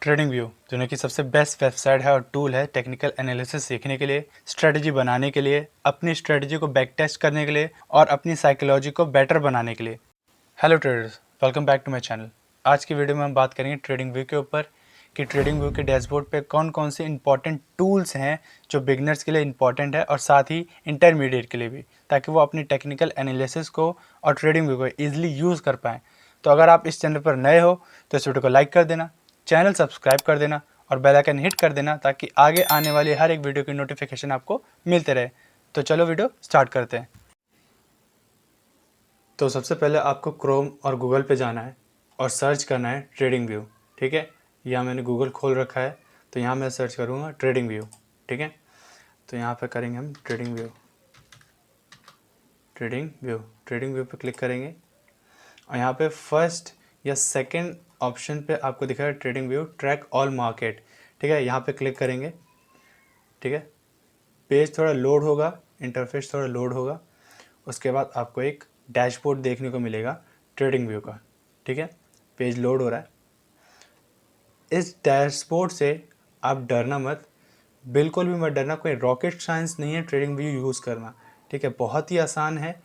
Trading view दुनिया की सबसे बेस्ट वेबसाइट है और टूल है टेक्निकल एनालिसिस सीखने के लिए, स्ट्रेटजी बनाने के लिए, अपनी स्ट्रेटजी को बैक टेस्ट करने के लिए और अपनी साइकोलॉजी को बेटर बनाने के लिए। Hello traders, welcome back to my channel. आज की वीडियो में हम बात करेंगे ट्रेडिंग व्यू के ऊपर कि ट्रेडिंग व्यू के डैशबोर्ड पे कौन कौन से इंपॉर्टेंट टूल्स हैं जो बिगनर्स के लिए इंपॉर्टेंट है और साथ ही इंटरमीडिएट के लिए भी, ताकि वो अपनी टेक्निकल एनालिसिस को और ट्रेडिंग व्यू को ईजिली यूज़ कर पाएँ। तो अगर आप इस चैनल पर नए हो तो इस वीडियो को लाइक कर देना, चैनल सब्सक्राइब कर देना और बेल आइकन हिट कर देना ताकि आगे आने वाली हर एक वीडियो की नोटिफिकेशन आपको मिलते रहे। तो चलो वीडियो स्टार्ट करते हैं। तो सबसे पहले आपको क्रोम और गूगल पे जाना है और सर्च करना है ट्रेडिंग व्यू। ठीक है, यहाँ मैंने गूगल खोल रखा है तो यहाँ मैं सर्च करूँगा ट्रेडिंग व्यू। ठीक है, तो यहाँ पे करेंगे हम ट्रेडिंग व्यू। ट्रेडिंग व्यू पे क्लिक करेंगे और यहाँ पे फर्स्ट या सेकंड ऑप्शन पे आपको दिखा है trading view track all market. ठीक है, यहाँ पे क्लिक करेंगे। ठीक है, पेज थोड़ा लोड होगा, इंटरफेस थोड़ा लोड होगा, उसके बाद आपको एक डैशबोर्ड देखने को मिलेगा ट्रेडिंग व्यू का। ठीक है, पेज लोड हो रहा है। इस डैशबोर्ड से आप डरना मत, बिल्कुल भी मत डरना, कोई रॉकेट साइंस नहीं है ट्रेडिंग व्यू यूज़ करना। ठीक है, बहुत ही आसान है,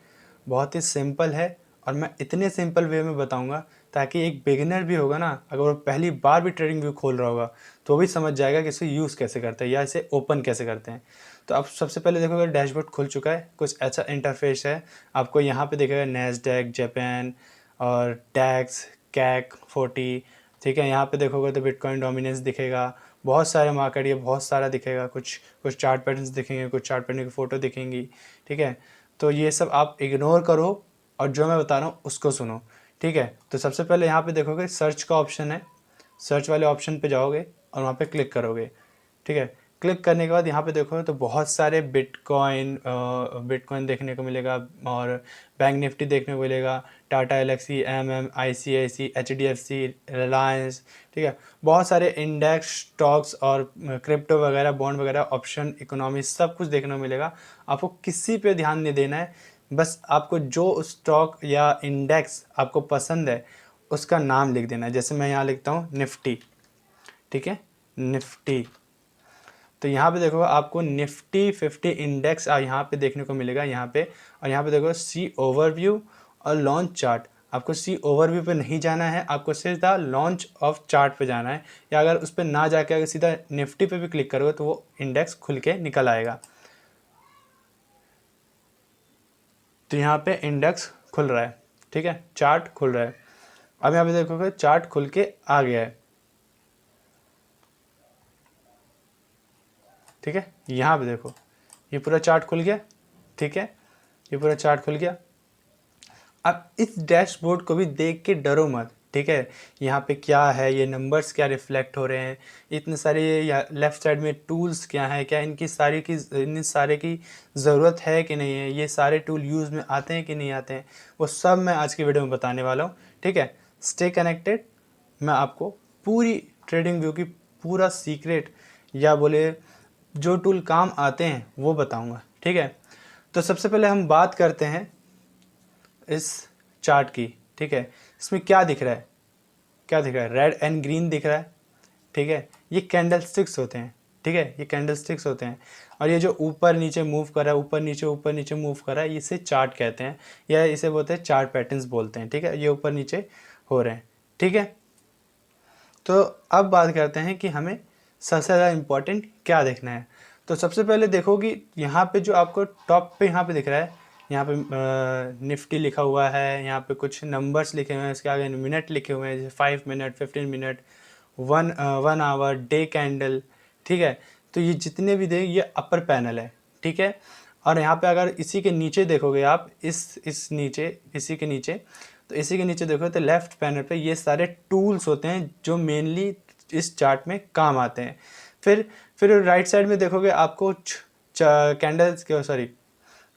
बहुत ही सिंपल है और मैं इतने सिंपल वे में बताऊंगा ताकि एक बिगिनर भी होगा ना, अगर वो पहली बार भी ट्रेडिंग व्यू खोल रहा होगा तो वो भी समझ जाएगा कि इसे यूज़ कैसे करते हैं या इसे ओपन कैसे करते हैं। तो अब सबसे पहले देखोगे डैशबोर्ड खुल चुका है, कुछ ऐसा इंटरफेस है। आपको यहाँ पे दिखेगा नैस्डैक, जापान और टैक्स, कैक 40। ठीक है, यहाँ पे देखोगे तो बिटकॉइन डोमिनेंस दिखेगा, बहुत सारे मार्केट, ये बहुत सारा दिखेगा, कुछ कुछ चार्ट पैटर्न्स दिखेंगे, कुछ चार्ट पैटर्न की फ़ोटो दिखेंगी। ठीक है, तो ये सब आप इग्नोर करो और जो मैं बता रहा हूँ उसको सुनो। ठीक है, तो सबसे पहले यहाँ पे देखोगे सर्च का ऑप्शन है, सर्च वाले ऑप्शन पे जाओगे और वहाँ पे क्लिक करोगे। ठीक है, क्लिक करने के बाद यहाँ पे देखोगे तो बहुत सारे बिटकॉइन देखने को मिलेगा और बैंक निफ्टी देखने को मिलेगा, टाटा एलेक्सी, ICICI, HDFC, रिलायंस। ठीक है, बहुत सारे इंडेक्स, स्टॉक्स और क्रिप्टो वगैरह, बॉन्ड वगैरह, ऑप्शन, इकोनॉमी, सब कुछ देखने को मिलेगा। आपको किसी पे ध्यान नहीं देना है, बस आपको जो स्टॉक या इंडेक्स आपको पसंद है उसका नाम लिख देना है। जैसे मैं यहाँ लिखता हूँ निफ्टी। ठीक है, निफ्टी। तो यहाँ पे देखो आपको निफ्टी 50 इंडेक्स यहाँ पे देखने को मिलेगा यहाँ पे, और यहाँ पे देखो सी ओवरव्यू और लॉन्च चार्ट। आपको सी ओवरव्यू पे नहीं जाना है, आपको सीधा लॉन्च ऑफ चार्ट पे जाना है, या अगर उस पर ना जाके अगर सीधा निफ्टी पे भी क्लिक करोगे तो वो इंडेक्स खुल के निकल आएगा। तो यहाँ पे इंडेक्स खुल रहा है। ठीक है, चार्ट खुल रहा है। अब यहाँ पे देखोगे चार्ट खुल के आ गया है। ठीक है, यहाँ पे देखो ये पूरा चार्ट खुल गया। ठीक है, ये पूरा चार्ट खुल गया। अब इस डैशबोर्ड को भी देख के डरो मत। ठीक है, यहाँ पे क्या है, ये नंबर्स क्या रिफ्लेक्ट हो रहे हैं, इतने सारे या लेफ़्ट साइड में टूल्स क्या हैं, क्या इनकी इन सारे की ज़रूरत है कि नहीं है, ये सारे टूल यूज़ में आते हैं कि नहीं आते हैं, वो सब मैं आज की वीडियो में बताने वाला हूँ। ठीक है, स्टे कनेक्टेड। मैं आपको पूरी ट्रेडिंग व्यू की पूरा सीक्रेट या बोले जो टूल काम आते हैं वो बताऊँगा। ठीक है, तो सबसे पहले हम बात करते हैं इस चार्ट की। ठीक है, इसमें क्या दिख रहा है, क्या दिख रहा है, रेड एंड ग्रीन दिख रहा है। ठीक है, ये कैंडल स्टिक्स होते हैं। ठीक है, ये कैंडल स्टिक्स होते हैं और ये जो ऊपर नीचे मूव कर रहा है, ऊपर नीचे मूव कर रहा है, इसे चार्ट कहते हैं या इसे बोलते हैं चार्ट पैटर्न्स बोलते हैं। ठीक है, ये ऊपर नीचे हो रहे हैं। ठीक है, तो अब बात करते हैं कि हमें सबसे ज़्यादा इम्पोर्टेंट क्या देखना है। तो सबसे पहले देखो कि यहाँ पे जो आपको टॉप पे यहाँ पे दिख रहा है, यहाँ पे निफ्टी लिखा हुआ है, यहाँ पे कुछ नंबर्स लिखे हुए हैं, इसके आगे मिनट लिखे हुए हैं, जैसे 5 minute, 15 minute, 1 hour, day candle. ठीक है, तो ये जितने भी दे ये अपर पैनल है। ठीक है, और यहाँ पे अगर इसी के नीचे देखोगे आप, इस नीचे, इसी के नीचे, तो इसी के नीचे देखो तो लेफ़्ट पैनल पे ये सारे टूल्स होते हैं जो मेनली इस चार्ट में काम आते हैं। फिर राइट साइड में देखोगे आपको कैंडल्स के सॉरी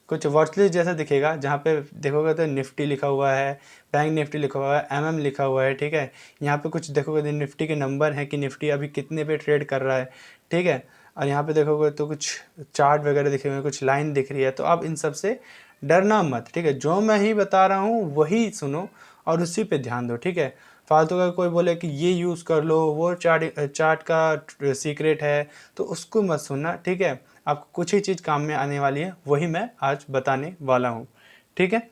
कुछ वॉच लिस्ट जैसा दिखेगा, जहाँ पे देखोगे तो निफ्टी लिखा हुआ है, बैंक निफ्टी लिखा हुआ है, लिखा हुआ है। ठीक है, यहाँ पे कुछ देखोगे तो निफ्टी के नंबर हैं कि निफ्टी अभी कितने पे ट्रेड कर रहा है। ठीक है, और यहाँ पे देखोगे तो कुछ चार्ट वगैरह दिखे हुए हैं, कुछ लाइन दिख रही है। तो आप इन सब से डरना मत। ठीक है, जो मैं ही बता रहा हूँ वही सुनो और उसी पे ध्यान दो। ठीक है, फालतू का कोई बोले कि ये यूज़ कर लो, वो चार्ट का सीक्रेट है, तो उसको मत सुनना, ठीक है। आपको कुछ ही चीज़ काम में आने वाली है, वही मैं आज बताने वाला हूँ, ठीक है।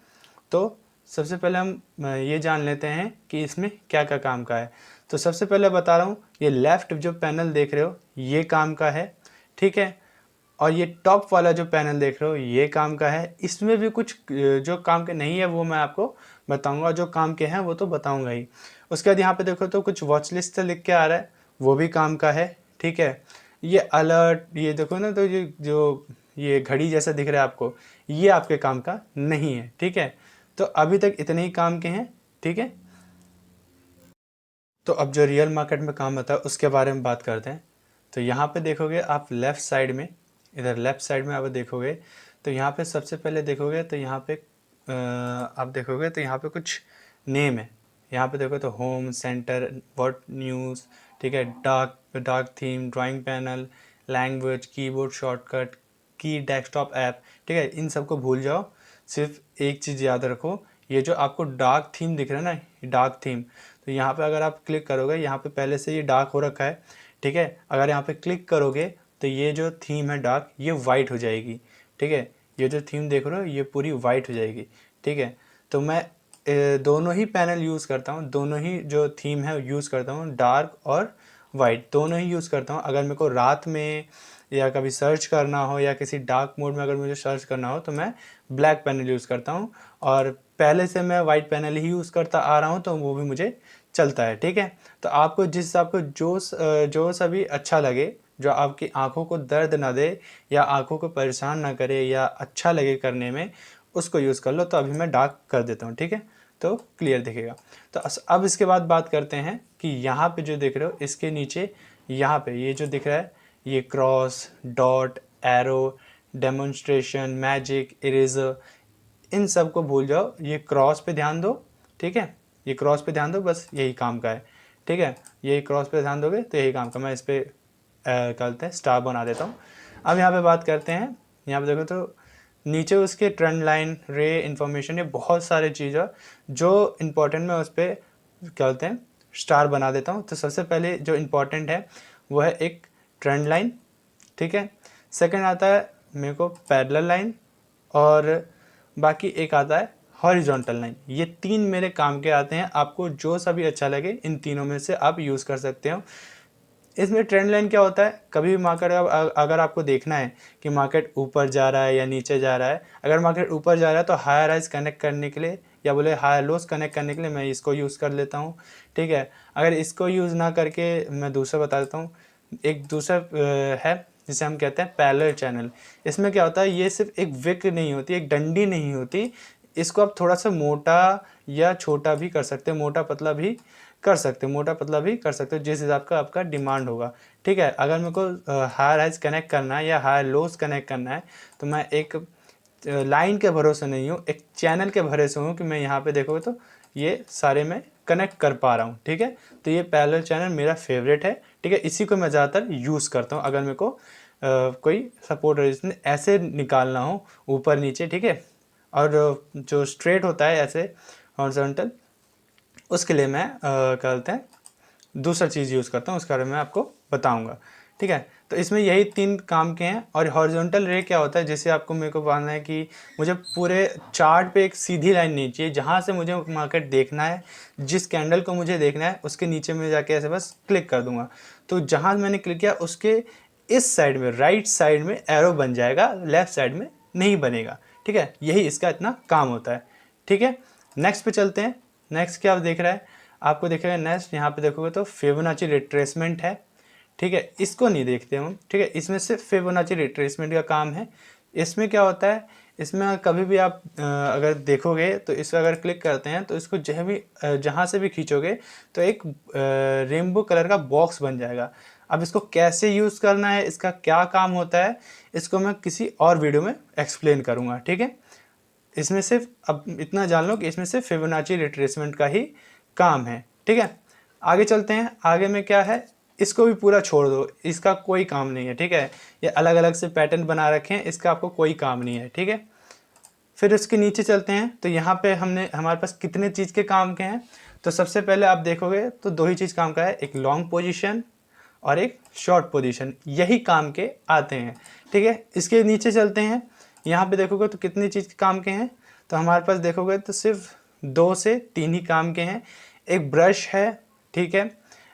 तो सबसे पहले हम ये जान लेते हैं कि इसमें क्या क्या काम का है। तो सबसे पहले बता रहा हूँ, ये लेफ़्ट जो पैनल देख रहे हो ये काम का है, ठीक है। और ये टॉप वाला जो पैनल देख रहे हो ये काम का है। इसमें भी कुछ जो काम के नहीं है वो मैं आपको बताऊंगा, जो काम के हैं वो तो बताऊंगा ही। उसके बाद यहाँ पे देखो तो कुछ वॉच लिस्ट लिख के आ रहा है, वो भी काम का है, ठीक है। ये अलर्ट, ये देखो ना, तो ये जो ये घड़ी जैसा दिख रहा है आपको, ये आपके काम का नहीं है, ठीक है। तो अभी तक इतने ही काम के हैं, ठीक है। तो अब जो रियल मार्केट में काम आता है उसके बारे में बात करते हैं। तो यहाँ पे देखोगे आप लेफ़्ट साइड में, इधर लेफ़्ट साइड में आप देखोगे तो यहाँ पे सबसे पहले देखोगे तो यहाँ पे आप देखोगे तो यहाँ पे कुछ नेम है। यहाँ पे देखो तो होम, सेंटर, व्हाट न्यूज़, ठीक है, dark theme, drawing panel, language, keyboard shortcut, की, डेस्कटॉप ऐप, ठीक है। इन सबको भूल जाओ, सिर्फ एक चीज़ याद रखो, ये जो आपको डार्क थीम दिख रहा है ना, डार्क थीम, तो यहाँ पे अगर आप क्लिक करोगे, यहाँ पे पहले से ये डार्क हो रखा है, ठीक है। अगर यहाँ पे क्लिक करोगे तो ये जो थीम है डार्क, ये वाइट हो जाएगी, ठीक है। ये जो थीम देख रहे हो ये पूरी वाइट हो जाएगी, ठीक है। तो मैं दोनों ही पैनल यूज़ करता हूँ, दोनों ही जो थीम है यूज़ करता हूँ, डार्क और वाइट दोनों ही यूज़ करता हूँ। अगर मेरे को रात में या कभी सर्च करना हो या किसी डार्क मोड में अगर मुझे सर्च करना हो तो मैं ब्लैक पैनल यूज़ करता हूँ, और पहले से मैं वाइट पैनल ही यूज़ करता आ रहा हूँ तो वो भी मुझे चलता है, ठीक है। तो आपको जिस हिसाब को जो सभी अच्छा लगे, जो आपकी आंखों को दर्द ना दे या आंखों को परेशान ना करे या अच्छा लगे करने में, उसको यूज़ कर लो। तो अभी मैं डार्क कर देता हूँ, ठीक है, तो क्लियर दिखेगा। तो अब इसके बाद बात करते हैं कि यहाँ पे जो देख रहे हो इसके नीचे यहाँ पे ये जो दिख रहा है, ये cross, dot, arrow, demonstration, magic, eraser, इन सब को भूल जाओ, ये क्रॉस पे ध्यान दो, ठीक है। ये क्रॉस पे ध्यान दो, बस यही काम का है, ठीक है। यही क्रॉस पे ध्यान दोगे तो यही काम का। मैं इस पर करते हैं स्टार बना देता हूँ। अब यहाँ पे बात करते हैं, यहाँ पे देखो तो नीचे उसके ट्रेंड लाइन, रे, इन्फॉर्मेशन, ये बहुत सारे चीज़ें जो इम्पोर्टेंट मैं उस पर क्या बोलते हैं स्टार बना देता हूँ। तो सबसे पहले जो इम्पोर्टेंट है वो है एक ट्रेंड लाइन, ठीक है। सेकंड आता है मेरे को पैरेलल लाइन, और बाकी एक आता है हॉरिजॉन्टल लाइन। ये तीन मेरे काम के आते हैं, आपको जो सा भी अच्छा लगे इन तीनों में से आप यूज़ कर सकते हो। इसमें ट्रेंड लाइन क्या होता है, कभी भी मार्केट अगर आपको देखना है कि मार्केट ऊपर जा रहा है या नीचे जा रहा है, अगर मार्केट ऊपर जा रहा है तो हायर हाइज कनेक्ट करने के लिए या बोले हायर लोस कनेक्ट करने के लिए मैं इसको यूज़ कर लेता हूँ, ठीक है। अगर इसको यूज़ ना करके मैं दूसरा बता देता हूँ, एक दूसरा है जिसे हम कहते हैं पैरेलल चैनल। इसमें क्या होता है, ये सिर्फ एक विक नहीं होती, एक डंडी नहीं होती, इसको आप थोड़ा सा मोटा या छोटा भी कर सकते हो, मोटा पतला भी कर सकते हो, मोटा पतला भी कर सकते हो, जिस हिसाब का आपका डिमांड होगा, ठीक है। अगर मेरे को हायर हाइज कनेक्ट करना है या हायर लोस कनेक्ट करना है तो मैं एक लाइन के भरोसे नहीं हूँ, एक चैनल के भरोसे हूँ कि मैं यहाँ पे देखोगे तो ये सारे मैं कनेक्ट कर पा रहा हूँ, ठीक है। तो ये पैरेलल चैनल मेरा फेवरेट है, ठीक है। इसी को मैं ज़्यादातर यूज़ करता हूँ अगर मेरे को कोई सपोर्ट रेजिस्टेंस ऐसे निकालना हो ऊपर नीचे, ठीक है। और जो स्ट्रेट होता है ऐसे हॉरिजॉन्टल, उसके लिए मैं क्या बोलते हैं दूसरा चीज़ यूज़ करता हूँ, उसके बारे में मैं आपको बताऊँगा, ठीक है। तो इसमें यही तीन काम के हैं। और हॉरिजॉन्टल रे क्या होता है, जैसे आपको मेरे को बताना है कि मुझे पूरे चार्ट पे एक सीधी लाइन नहीं चाहिए, जहाँ से मुझे मार्केट देखना है, जिस कैंडल को मुझे देखना है उसके नीचे में जाके ऐसे बस क्लिक कर दूंगा, तो जहाँ मैंने क्लिक किया उसके इस साइड में, राइट साइड में एरो बन जाएगा, लेफ्ट साइड में नहीं बनेगा, ठीक है। यही इसका इतना काम होता है, ठीक है। नेक्स्ट पे चलते हैं। नेक्स्ट क्या देख रहा है, आपको देखेगा नेक्स्ट यहाँ पे देखोगे तो फिबोनाची रिट्रेसमेंट है, ठीक है। इसको नहीं देखते हम, ठीक है। इसमें सिर्फ फिबोनाची रिट्रेसमेंट का काम है। इसमें क्या होता है, इसमें कभी भी आप अगर देखोगे तो इस पर अगर क्लिक करते हैं तो इसको जहाँ से भी खींचोगे तो एक रेनबो कलर का बॉक्स बन जाएगा। अब इसको कैसे यूज़ करना है, इसका क्या काम होता है, इसको मैं किसी और वीडियो में एक्सप्लेन करूँगा, ठीक है। इसमें सिर्फ अब इतना जान लो कि इसमें सिर्फ फिबोनाची रिट्रेसमेंट का ही काम है, ठीक है। आगे चलते हैं, आगे में क्या है, इसको भी पूरा छोड़ दो, इसका कोई काम नहीं है, ठीक है। ये अलग अलग से पैटर्न बना रखे हैं, इसका आपको कोई काम नहीं है, ठीक है। फिर इसके नीचे चलते हैं, तो यहाँ पे हमारे पास कितने चीज़ के काम के हैं, तो सबसे पहले आप देखोगे तो दो ही चीज़ काम का है, एक लॉन्ग पोजीशन और एक शॉर्ट पोजीशन, यही काम के आते हैं। ठीक है, इसके नीचे चलते हैं, यहाँ पे देखोगे तो कितनी चीज़ काम के हैं, तो हमारे पास देखोगे तो सिर्फ 2 से 3 ही काम के हैं। एक ब्रश है, ठीक है,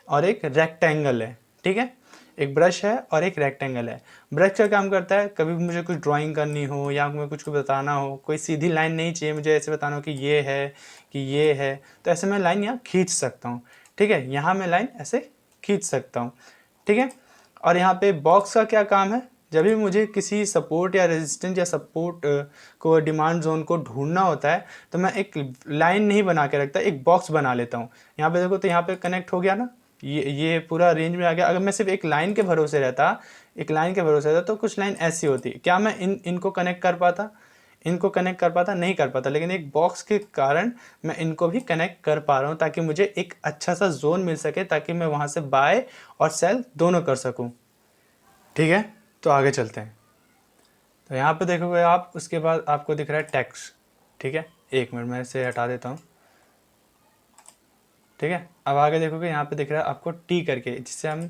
और एक रेक्टेंगल है। ठीक है, एक ब्रश है और एक रेक्टेंगल है। ब्रश का काम करता है, कभी भी मुझे कुछ ड्राइंग करनी हो या मुझे कुछ बताना हो, कोई सीधी लाइन नहीं चाहिए मुझे, ऐसे बताना हो कि ये है कि ये है, तो ऐसे मैं लाइन यहाँ खींच सकता हूँ। ठीक है, यहाँ मैं लाइन ऐसे खींच सकता हूँ। ठीक है, और यहाँ पे बॉक्स का क्या काम है, जब भी मुझे किसी सपोर्ट या रेजिस्टेंस या सपोर्ट को डिमांड जोन को ढूंढना होता है तो मैं एक लाइन नहीं बना के रखता, एक बॉक्स बना लेता हूँ। यहाँ पे देखो तो यहाँ पे कनेक्ट हो गया ना, ये पूरा रेंज में आ गया। अगर मैं सिर्फ एक लाइन के भरोसे रहता तो कुछ लाइन ऐसी होती, क्या मैं इनको कनेक्ट कर पाता, नहीं कर पाता, लेकिन एक बॉक्स के कारण मैं इनको भी कनेक्ट कर पा रहा हूँ, ताकि मुझे एक अच्छा सा जोन मिल सके, ताकि मैं वहाँ से बाय और सेल दोनों कर सकूँ। ठीक है, तो आगे चलते हैं। तो यहाँ पे देखोगे आप, उसके बाद आपको दिख रहा है टेक्स्ट। ठीक है, एक मिनट मैं इसे हटा देता हूँ। ठीक है, अब आगे देखोगे यहाँ पे दिख रहा है आपको टी करके, जिससे हम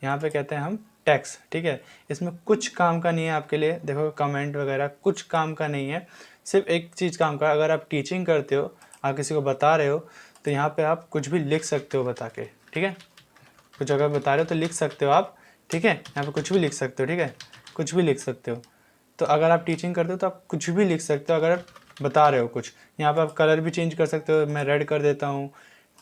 यहाँ पे कहते हैं हम टैक्स। ठीक है, इसमें कुछ काम का नहीं है आपके लिए, देखो कमेंट वगैरह कुछ काम का नहीं है, सिर्फ एक चीज़ काम का। अगर आप टीचिंग करते हो, आप किसी को बता रहे हो, तो यहाँ पे आप कुछ भी लिख सकते हो बता के। ठीक है, कुछ अगर बता रहे हो तो लिख सकते हो आप। ठीक है, यहाँ पे कुछ भी लिख सकते हो। ठीक है, कुछ भी लिख सकते हो। तो अगर आप टीचिंग करते हो तो आप कुछ भी लिख सकते हो, अगर आप बता रहे हो कुछ। यहाँ पे आप कलर भी चेंज कर सकते हो, मैं रेड कर देता हूँ,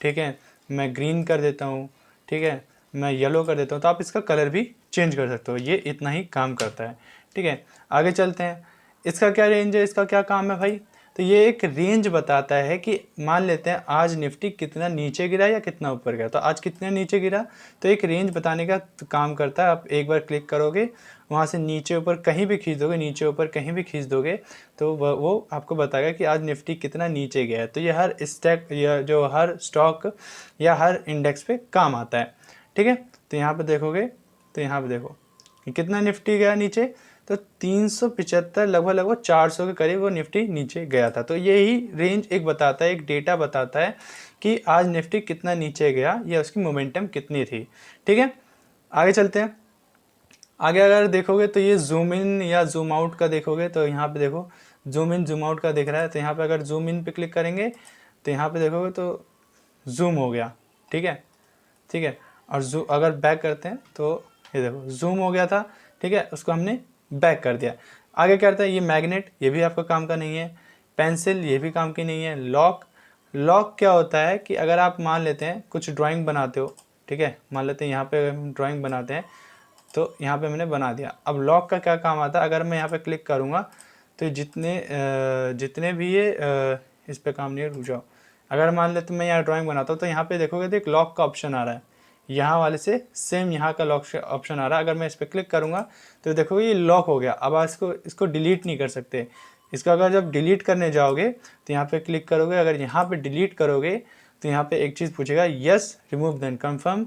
ठीक है, मैं ग्रीन कर देता हूँ, ठीक है, मैं येलो कर देता हूँ, तो आप इसका कलर भी चेंज कर सकते हो। ये इतना ही काम करता है। ठीक है, आगे चलते हैं। इसका क्या रेंज है, इसका क्या काम है भाई, तो ये एक रेंज बताता है कि मान लेते हैं आज निफ्टी कितना नीचे गिरा या कितना ऊपर गया, तो आज कितने नीचे गिरा, तो एक रेंज बताने का काम करता है। आप एक बार क्लिक करोगे, वहाँ से नीचे ऊपर कहीं भी खींच दोगे, नीचे ऊपर कहीं भी खींच दोगे, तो वो आपको बताएगा कि आज निफ्टी कितना नीचे गया है। तो ये हर स्टॉक या जो हर स्टॉक या हर इंडेक्स पे काम आता है। ठीक है, तो यहाँ पे देखोगे, तो यहाँ पे देखो कि कितना निफ्टी गया नीचे, तो 375 लगभग 400 के करीब वो निफ्टी नीचे गया था। तो यही रेंज एक बताता है, एक डेटा बताता है कि आज निफ्टी कितना नीचे गया या उसकी मोमेंटम कितनी थी। ठीक है, आगे चलते हैं। आगे अगर देखोगे तो ये जूम इन या जूम आउट का देखोगे, तो यहाँ पे देखो जूम इन जूम आउट का दिख रहा है, तो यहाँ पे अगर जूम इन पे क्लिक करेंगे तो यहाँ पे देखोगे तो जूम हो गया। ठीक है, ठीक है, और अगर बैक करते हैं तो ये देखो जूम हो गया था। ठीक है, उसको हमने बैक कर दिया। आगे क्या करता है, ये मैग्नेट, ये भी आपका काम का नहीं है। पेंसिल, ये भी काम की नहीं है। लॉक, लॉक क्या होता है कि अगर आप मान लेते हैं कुछ ड्राइंग बनाते हो, ठीक है, मान लेते हैं यहाँ पे हम ड्राइंग बनाते हैं, तो यहाँ पे मैंने बना दिया। अब लॉक का क्या काम आता है, अगर मैं यहाँ पे क्लिक करूँगा तो जितने भी ये इस पे काम नहीं, रुक जाओ। अगर मान लेते मैं यहाँ ड्राइंग बनाता हूँ तो यहाँ पे देखोगे तो एक लॉक का ऑप्शन आ रहा है, यहाँ वाले से सेम यहाँ का लॉक ऑप्शन आ रहा है। अगर मैं इस पर क्लिक करूँगा तो देखोगे ये लॉक हो गया। अब आप इसको डिलीट नहीं कर सकते। इसका अगर जब डिलीट करने जाओगे तो यहाँ पे क्लिक करोगे, अगर यहाँ पे डिलीट करोगे तो यहाँ पे एक चीज़ पूछेगा, yes remove then confirm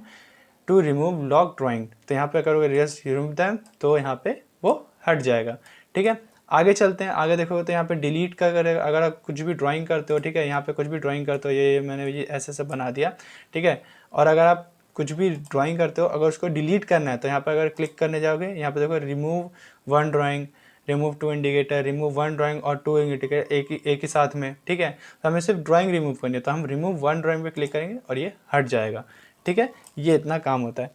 to remove lock drawing, तो यहाँ पे करोगे यस रिमूव दैम, तो यहाँ पे वो हट जाएगा। ठीक है, आगे चलते हैं। आगे देखोगे तो यहाँ पे डिलीट का करेगा, अगर आप कुछ भी ड्राइंग करते हो, ठीक है, यहाँ पे कुछ भी ड्राइंग करते हो, ये मैंने ये ऐसे बना दिया। ठीक है, और अगर आप कुछ भी ड्राइंग करते हो, अगर उसको डिलीट करना है तो यहाँ पे अगर क्लिक करने जाओगे, यहाँ पे देखो remove one drawing, remove two indicator, remove one drawing और टू इंडिकेटर एक ही साथ में। ठीक है, तो हमें सिर्फ ड्राइंग रिमूव करनी है, तो हम रिमूव वन ड्राइंग पे क्लिक करेंगे और ये हट जाएगा। ठीक है, ये इतना काम होता है।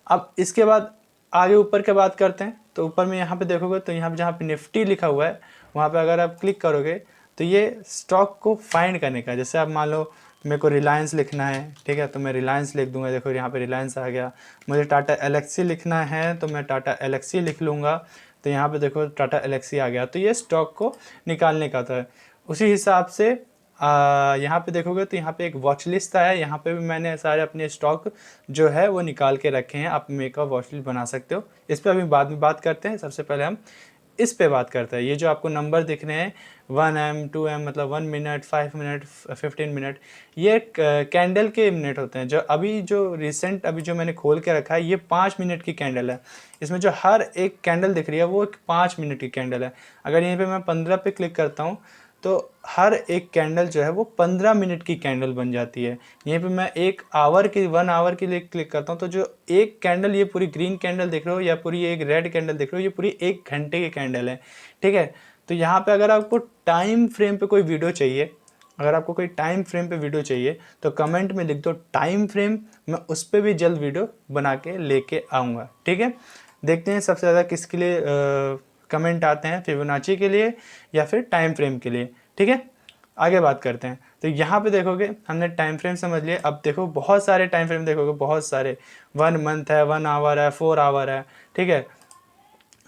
अब इसके बाद आगे ऊपर की बात करते हैं, तो ऊपर में यहाँ पे देखोगे तो यहाँ पे जहाँ पे निफ्टी लिखा हुआ है वहाँ पे अगर आप क्लिक करोगे तो ये स्टॉक को फाइंड करने का, जैसे आप मान लो मेरे को रिलायंस लिखना है, ठीक है, तो मैं रिलायंस लिख दूंगा। देखो यहाँ पे रिलायंस आ गया। मुझे टाटा एलेक्सी लिखना है तो मैं टाटा एलेक्सी लिख लूँगा, तो यहाँ पे देखो टाटा एलेक्सी आ गया। तो ये स्टॉक को निकालने का था। उसी हिसाब से यहाँ पे देखोगे तो यहाँ पे एक वॉच लिस्ट है, यहाँ पे भी मैंने सारे अपने स्टॉक जो है वो निकाल के रखे हैं। आप मेकअप वॉच लिस्ट बना सकते हो। इस पर अभी बाद में बात करते हैं। सबसे पहले हम इस पे बात करते हैं। ये जो आपको नंबर दिख रहे हैं 1M 2M मतलब 1 मिनट 5 मिनट 15 मिनट, ये कैंडल के मिनट होते हैं। जो अभी जो रिसेंट अभी जो मैंने खोल के रखा है ये 5 मिनट की कैंडल है। इसमें जो हर एक कैंडल दिख रही है वो एक 5 मिनट की कैंडल है। अगर यहीं पे मैं 15 पे क्लिक करता हूँ तो हर एक कैंडल जो है वो 15 मिनट की कैंडल बन जाती है। यहीं पे मैं 1 आवर के लिए क्लिक करता हूँ, तो जो एक कैंडल, ये पूरी ग्रीन कैंडल देख रहे हो या पूरी एक रेड कैंडल देख रहे हो, ये पूरी 1 घंटे की कैंडल है, ठीक है। तो यहाँ पे अगर आपको टाइम फ्रेम पे कोई वीडियो चाहिए, अगर आपको कोई टाइम फ्रेम पे वीडियो चाहिए तो कमेंट में लिख दो टाइम फ्रेम, मैं उस पर भी जल्द वीडियो बना के लेके आऊँगा, ठीक है। देखते हैं सबसे ज़्यादा किसके लिए कमेंट आते हैं, फिबोनाची के लिए या फिर टाइम फ्रेम के लिए, ठीक है। आगे बात करते हैं। तो यहाँ पे देखोगे हमने टाइम फ्रेम समझ लिए। अब देखो बहुत सारे टाइम फ्रेम देखोगे, बहुत सारे, 1 मंथ है, 1 आवर है, 4 आवर है, ठीक है।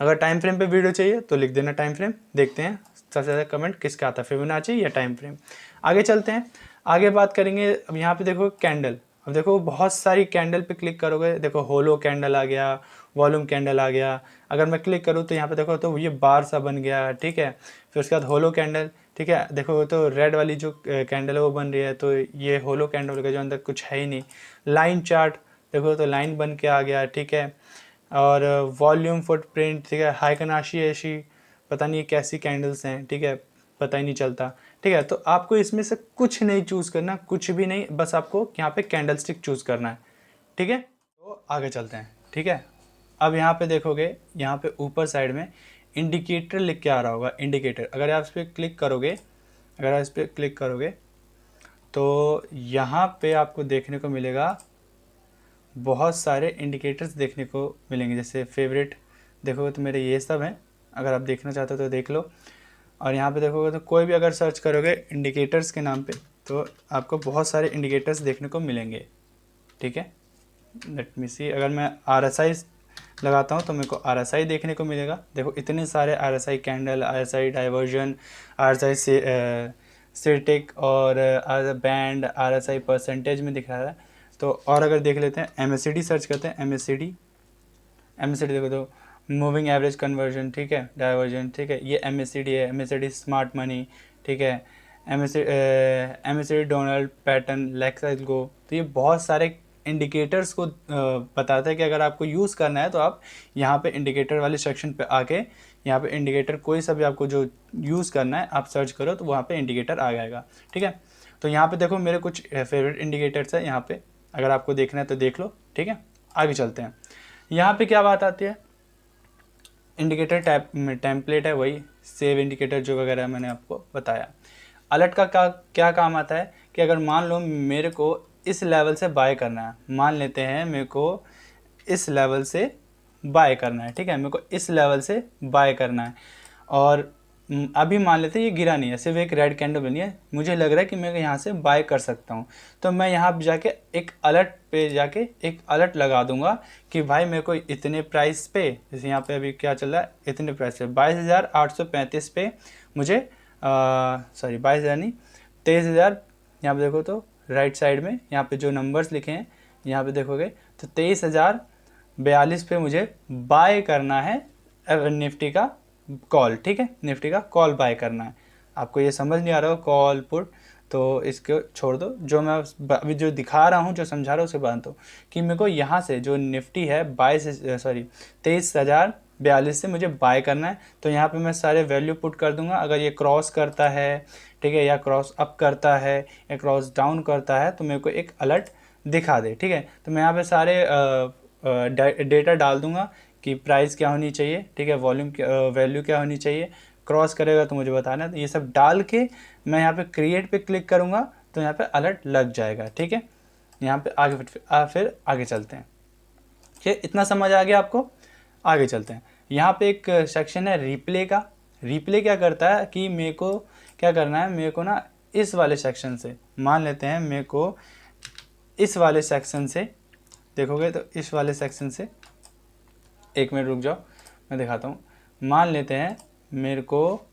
अगर टाइम फ्रेम पे वीडियो चाहिए तो लिख देना टाइम फ्रेम। देखते हैं सबसे ज़्यादा कमेंट किसका आता है, फिबोनाची या टाइम फ्रेम। आगे चलते हैं, आगे बात करेंगे। अब यहाँ पे देखो कैंडल, अब देखो बहुत सारी कैंडल पे क्लिक करोगे, देखो होलो कैंडल आ गया, वॉल्यूम कैंडल आ गया। अगर मैं क्लिक करूँ तो यहाँ पे देखो तो ये बार सा बन गया, ठीक है। फिर उसके बाद होलो कैंडल, ठीक है। देखो तो रेड वाली जो कैंडल है वो बन रही है, तो ये होलो कैंडल का जो अंदर कुछ है ही नहीं। लाइन चार्ट देखो तो लाइन बन के आ गया, ठीक है। और वॉल्यूम फुटप्रिंट, ठीक है। हाइकनाशी ऐसी पता नहीं कैसी कैंडल्स हैं, ठीक है, पता ही नहीं चलता, ठीक है। तो आपको इसमें से कुछ नहीं चूज़ करना, कुछ भी नहीं, बस आपको यहाँ पे कैंडल स्टिक चूज़ करना है, ठीक है। तो आगे चलते हैं, ठीक है। अब यहाँ पे देखोगे, यहाँ पे ऊपर साइड में इंडिकेटर लिख के आ रहा होगा, इंडिकेटर। अगर आप इस पर क्लिक करोगे, अगर आप इस पर क्लिक करोगे तो यहाँ पे आपको देखने को मिलेगा बहुत सारे इंडिकेटर्स देखने को मिलेंगे। जैसे फेवरेट देखोगे तो मेरे ये सब हैं, अगर आप देखना चाहते हो तो देख लो। और यहाँ पे देखोगे तो कोई भी अगर सर्च करोगे इंडिकेटर्स के नाम पे तो आपको बहुत सारे इंडिकेटर्स देखने को मिलेंगे, ठीक है। लेट मी सी, अगर मैं RSI लगाता हूँ तो मेरे को RSI देखने को मिलेगा। देखो इतने सारे RSI candle, RSI diversion, RSI सेटिक और बैंड, RSI परसेंटेज में दिख रहा है। तो और अगर देख लेते हैं MACD सर्च करते हैं, MACD देखो तो मूविंग एवरेज कन्वर्जन, ठीक है, डाइवर्जन, ठीक है। ये MACD है, MACD स्मार्ट मनी, ठीक है। MACD डोनाल्ड पैटर्न, लेक्स गो। तो ये बहुत सारे इंडिकेटर्स को बताता है कि अगर आपको यूज़ करना है तो आप यहाँ पे इंडिकेटर वाले सेक्शन पे आके यहाँ पे इंडिकेटर कोई सा भी आपको जो यूज़ करना है आप सर्च करो तो वहाँ पे इंडिकेटर आ जाएगा, ठीक है। तो यहाँ पे देखो मेरे कुछ फेवरेट इंडिकेटर्स है यहाँ पे, अगर आपको देखना है तो देख लो, ठीक है। आगे चलते हैं। यहाँ पे क्या बात आती है, इंडिकेटर टेम्पलेट है, वही सेव इंडिकेटर जो वगैरह मैंने आपको बताया। अलर्ट का क्या काम आता है कि अगर मान लो मेरे को इस लेवल से बाय करना है, मान लेते हैं मेरे को इस लेवल से बाय करना है, ठीक है, मेरे को इस लेवल से बाय करना है। और अभी मान लेते हैं ये गिरा नहीं है, सिर्फ एक रेड कैंडल बनी है, मुझे लग रहा है कि मैं यहाँ से बाय कर सकता हूँ। तो मैं यहाँ पे जाके एक अलर्ट पे जाके एक अलर्ट लगा दूंगा कि भाई मेरे को इतने प्राइस पे, जैसे यहाँ पे अभी क्या चल रहा है, इतने प्राइस पे 22,835 पे मुझे सॉरी 22,000 नहीं, 23,000। यहाँ पे देखो तो राइट साइड में यहाँ पे जो नंबर्स लिखे हैं यहाँ पे देखोगे तो 23,042 पे मुझे बाय करना है निफ्टी का कॉल, ठीक है, निफ्टी का कॉल बाय करना है। आपको ये समझ नहीं आ रहा हो कॉल पुट, तो इसको छोड़ दो। जो मैं अभी जो दिखा रहा हूँ, जो समझा रहा हूँ उसे बात दो कि मेरे को यहाँ से जो निफ्टी है 23,042 से मुझे बाय करना है। तो यहाँ पे मैं सारे वैल्यू पुट कर दूंगा। अगर ये क्रॉस करता है, ठीक है, या क्रॉस अप करता है या क्रॉस डाउन करता है तो मेरे को एक अलर्ट दिखा दे, ठीक है। तो मैं यहाँ पे सारे डेटा डाल दूंगा कि प्राइस क्या होनी चाहिए, ठीक है, वॉल्यूम वैल्यू क्या होनी चाहिए, क्रॉस करेगा तो मुझे बताना है। तो ये सब डाल के मैं यहाँ पे क्रिएट पे क्लिक करूँगा तो यहाँ पे अलर्ट लग जाएगा, ठीक है। यहाँ पे आगे फिर आगे चलते हैं। ये इतना समझ आ गया आपको, आगे चलते हैं। यहाँ पे एक सेक्शन है रिप्ले का। रिप्ले क्या करता है कि मेरे को क्या करना है, मेरे को ना इस वाले सेक्शन से, मान लेते हैं मेरे को इस वाले सेक्शन से, देखोगे तो इस वाले सेक्शन से, एक मिनट रुक जाओ मैं दिखाता हूँ। मान लेते हैं मेरे को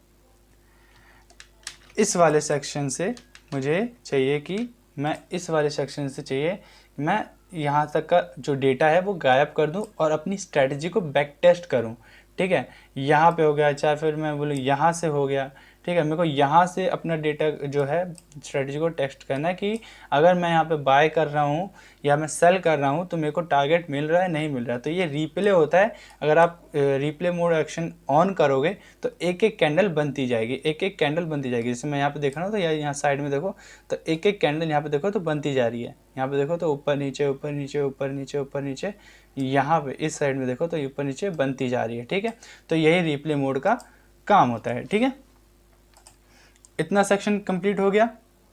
इस वाले सेक्शन से मुझे चाहिए कि मैं इस वाले सेक्शन से चाहिए मैं यहाँ तक का जो डेटा है वो गायब कर दूँ और अपनी स्ट्रेटजी को बैक टेस्ट करूँ, ठीक है। यहाँ पे हो गया, चाहे फिर मैं बोलूँ यहाँ से हो गया, ठीक है। मेरे को यहाँ से अपना डेटा जो है स्ट्रेटजी को टेस्ट करना है कि अगर मैं यहाँ पे बाय कर रहा हूँ या मैं सेल कर रहा हूँ तो मेरे को टारगेट मिल रहा है नहीं मिल रहा है। तो ये रिप्ले होता है। अगर आप रिप्ले मोड एक्शन ऑन करोगे तो एक एक कैंडल बनती जाएगी, एक एक कैंडल बनती जाएगी। जैसे मैं यहाँ पे देख रहा हूँ तो यहाँ साइड में देखो तो एक एक कैंडल यहाँ पे देखो तो बनती जा रही है। यहाँ पे देखो तो ऊपर नीचे ऊपर नीचे ऊपर नीचे ऊपर नीचे, यहाँ पे इस साइड में देखो तो ऊपर नीचे बनती जा रही है। ठीक है, तो यही रिप्ले मोड का काम होता है। ठीक है, इतना सेक्शन कंप्लीट हो गया।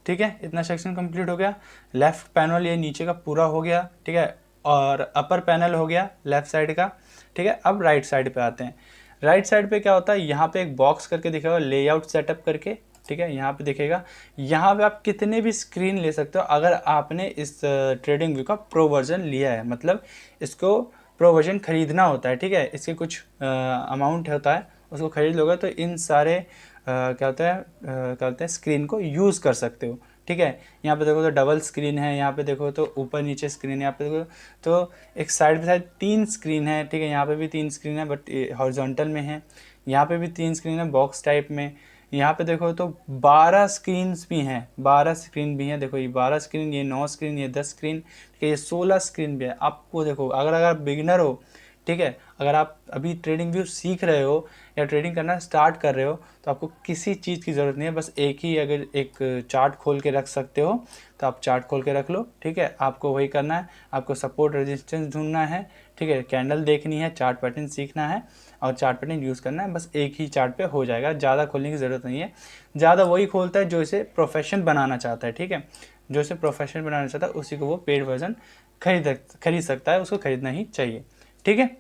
ठीक है, इतना सेक्शन कंप्लीट हो गया। लेफ्ट पैनल ये नीचे का पूरा हो गया। ठीक है, और अपर पैनल हो गया लेफ्ट साइड का। ठीक है, अब राइट साइड पे आते हैं। राइट साइड पे क्या होता है, यहाँ पे एक बॉक्स करके दिखेगा लेआउट सेटअप करके। ठीक है, यहाँ पे दिखेगा। यहाँ पे आप कितने भी स्क्रीन ले सकते हो अगर आपने इस ट्रेडिंग व्यू का प्रो वर्जन लिया है, मतलब इसको प्रो वर्जन खरीदना होता है। ठीक है, इसके कुछ अमाउंट होता है, उसको खरीद लोगे तो इन सारे क्या होता है स्क्रीन को यूज़ कर सकते हो। ठीक है, यहाँ पे देखो तो डबल स्क्रीन है, यहाँ पे देखो तो ऊपर नीचे स्क्रीन है, यहाँ पे देखो तो एक साइड पे साइड 3 स्क्रीन है। ठीक है, यहाँ पे भी 3 स्क्रीन है बट हॉरिजॉन्टल में है। यहाँ पे भी 3 स्क्रीन है बॉक्स टाइप में। यहाँ पे देखो तो 12 स्क्रीन्स भी हैं, 12 स्क्रीन भी हैं। देखो ये 12 स्क्रीन, ये 9 स्क्रीन, ये 10 स्क्रीन, ठीक है, ये 16 स्क्रीन भी है। आपको देखो अगर बिगिनर हो, ठीक है, अगर आप अभी ट्रेडिंग व्यू सीख रहे हो या ट्रेडिंग करना स्टार्ट कर रहे हो तो आपको किसी चीज़ की ज़रूरत नहीं है। बस एक ही अगर एक चार्ट खोल के रख सकते हो तो आप चार्ट खोल के रख लो। ठीक है, आपको वही करना है, आपको सपोर्ट रेजिस्टेंस ढूंढना है। ठीक है, कैंडल देखनी है, चार्ट पैटर्न सीखना है और चार्ट पैटर्न यूज़ करना है। बस एक ही चार्ट पे हो जाएगा, ज़्यादा खोलने की ज़रूरत नहीं है। ज़्यादा वही खोलता है जो इसे प्रोफेशन बनाना चाहता है। ठीक है, जो इसे प्रोफेशन बनाना चाहता है उसी को वो पेड वर्जन खरीद सकता है, उसको खरीदना ही चाहिए। ठीक है,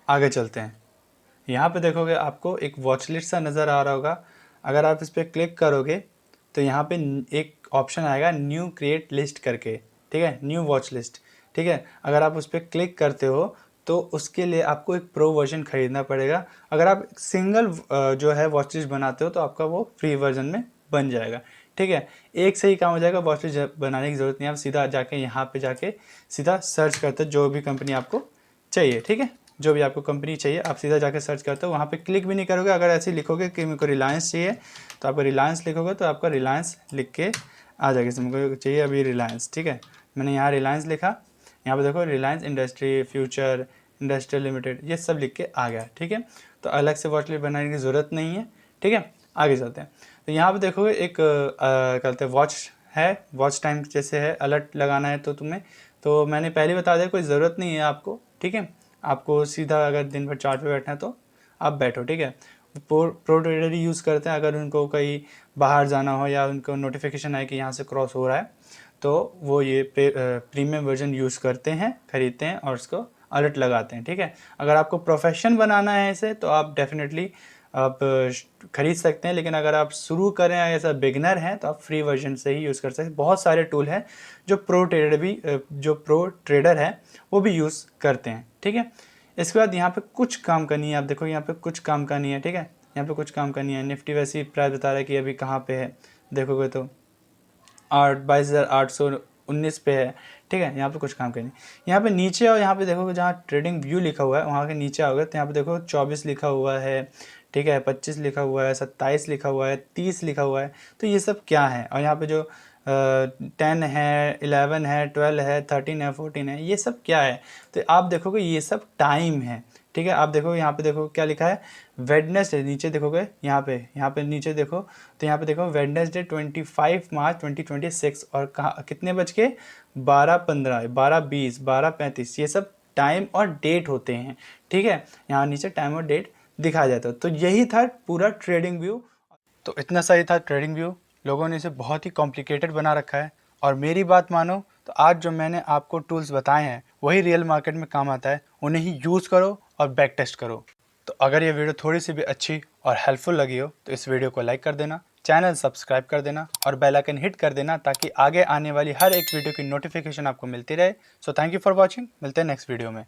आगे चलते हैं। यहाँ पे देखोगे आपको एक वॉच लिस्ट सा नज़र आ रहा होगा। अगर आप इस पर क्लिक करोगे तो यहाँ पे एक ऑप्शन आएगा न्यू क्रिएट लिस्ट करके। ठीक है, न्यू वॉच लिस्ट। ठीक है, अगर आप उस पर क्लिक करते हो तो उसके लिए आपको एक प्रो वर्जन ख़रीदना पड़ेगा। अगर आप सिंगल जो है वॉच लिस्ट बनाते हो तो आपका वो फ्री वर्जन में बन जाएगा। ठीक है, एक से ही काम हो जाएगा, वॉच लिस्ट बनाने की ज़रूरत नहीं है। आप सीधा जाके यहाँ पे जाके सीधा सर्च करते हो जो भी कंपनी आपको चाहिए। ठीक है, जो भी आपको कंपनी चाहिए आप सीधा जाकर सर्च करते हो, वहाँ पे क्लिक भी नहीं करोगे। अगर ऐसे लिखोगे कि मेरे को रिलायंस चाहिए तो आपको रिलायंस लिखोगे तो आपका रिलायंस लिख के आ जाएगी। जैसे मेरे को चाहिए अभी रिलायंस। ठीक है, मैंने यहाँ रिलायंस लिखा, यहाँ पे देखो Reliance industry, future, industrial limited, ये सब लिख के आ गया। ठीक है, तो अलग से वॉच लिस्ट बनाने की ज़रूरत नहीं है। ठीक है, आगे चलते हैं। तो यहाँ पर देखोगे एक क्या कहते हैं वॉच है, वॉच टाइम जैसे है, अलर्ट लगाना है तो तुम्हें, तो मैंने पहले बता दिया कोई ज़रूरत नहीं है आपको। ठीक है, आपको सीधा अगर दिन भर चार्ट पे बैठना है तो आप बैठो। ठीक है, प्रो ट्रेडर ही यूज़ करते हैं। अगर उनको कहीं बाहर जाना हो या उनको नोटिफिकेशन आए कि यहाँ से क्रॉस हो रहा है तो वो ये प्रीमियम वर्जन यूज़ करते हैं, ख़रीदते हैं और उसको अलर्ट लगाते हैं। ठीक है, अगर आपको प्रोफेशन बनाना है इसे तो आप डेफिनेटली आप खरीद सकते हैं, लेकिन अगर आप शुरू करें ऐसा बिगनर हैं तो आप फ्री वर्जन से ही यूज़ कर सकते हैं। बहुत सारे टूल हैं जो प्रो ट्रेडर है वो भी यूज़ करते हैं। ठीक है, इसके बाद यहाँ पे कुछ काम करनी है। आप देखो यहाँ पे कुछ काम करनी है। ठीक है, यहाँ पे कुछ काम करनी है। निफ्टी वैसे ही प्राइस बता रहा है कि अभी कहाँ पे है, देखोगे तो 22,819 पे है। ठीक है, यहाँ पे कुछ काम करनी। यहाँ पे नीचे और यहाँ पे देखोगे जहाँ ट्रेडिंग व्यू लिखा हुआ है वहाँ के नीचे आओगे तो यहाँ पे देखो 24 लिखा हुआ है। ठीक है, 25 लिखा हुआ है, 27 लिखा हुआ है, 30 लिखा हुआ है। तो ये सब क्या है, और यहाँ पे जो 10 है, 11 है, 12 है, 13 है, 14 है, ये सब क्या है। तो आप देखोगे ये सब टाइम है। ठीक है, आप देखो यहाँ पे देखो क्या लिखा है, वेडनेसडे, नीचे देखोगे यहाँ पे नीचे देखो तो यहाँ पे देखो वेडनेसडे 25 मार्च 2026 और कहाँ कितने बज के 12:15, 12:20, 12:35, ये सब टाइम और डेट होते हैं। ठीक है, यहाँ नीचे टाइम और डेट दिखाया जाता है। तो यही था पूरा ट्रेडिंग व्यू। तो इतना सही था ट्रेडिंग व्यू। लोगों ने इसे बहुत ही कॉम्प्लिकेटेड बना रखा है, और मेरी बात मानो तो आज जो मैंने आपको टूल्स बताए हैं वही रियल मार्केट में काम आता है। उन्हें ही यूज़ करो और बैक टेस्ट करो। तो अगर ये वीडियो थोड़ी सी भी अच्छी और हेल्पफुल लगी हो तो इस वीडियो को लाइक कर देना, चैनल सब्सक्राइब कर देना और बेल आइकन हिट कर देना ताकि आगे आने वाली हर एक वीडियो की नोटिफिकेशन आपको मिलती रहे। So thank you for watching. मिलते हैं नेक्स्ट वीडियो में।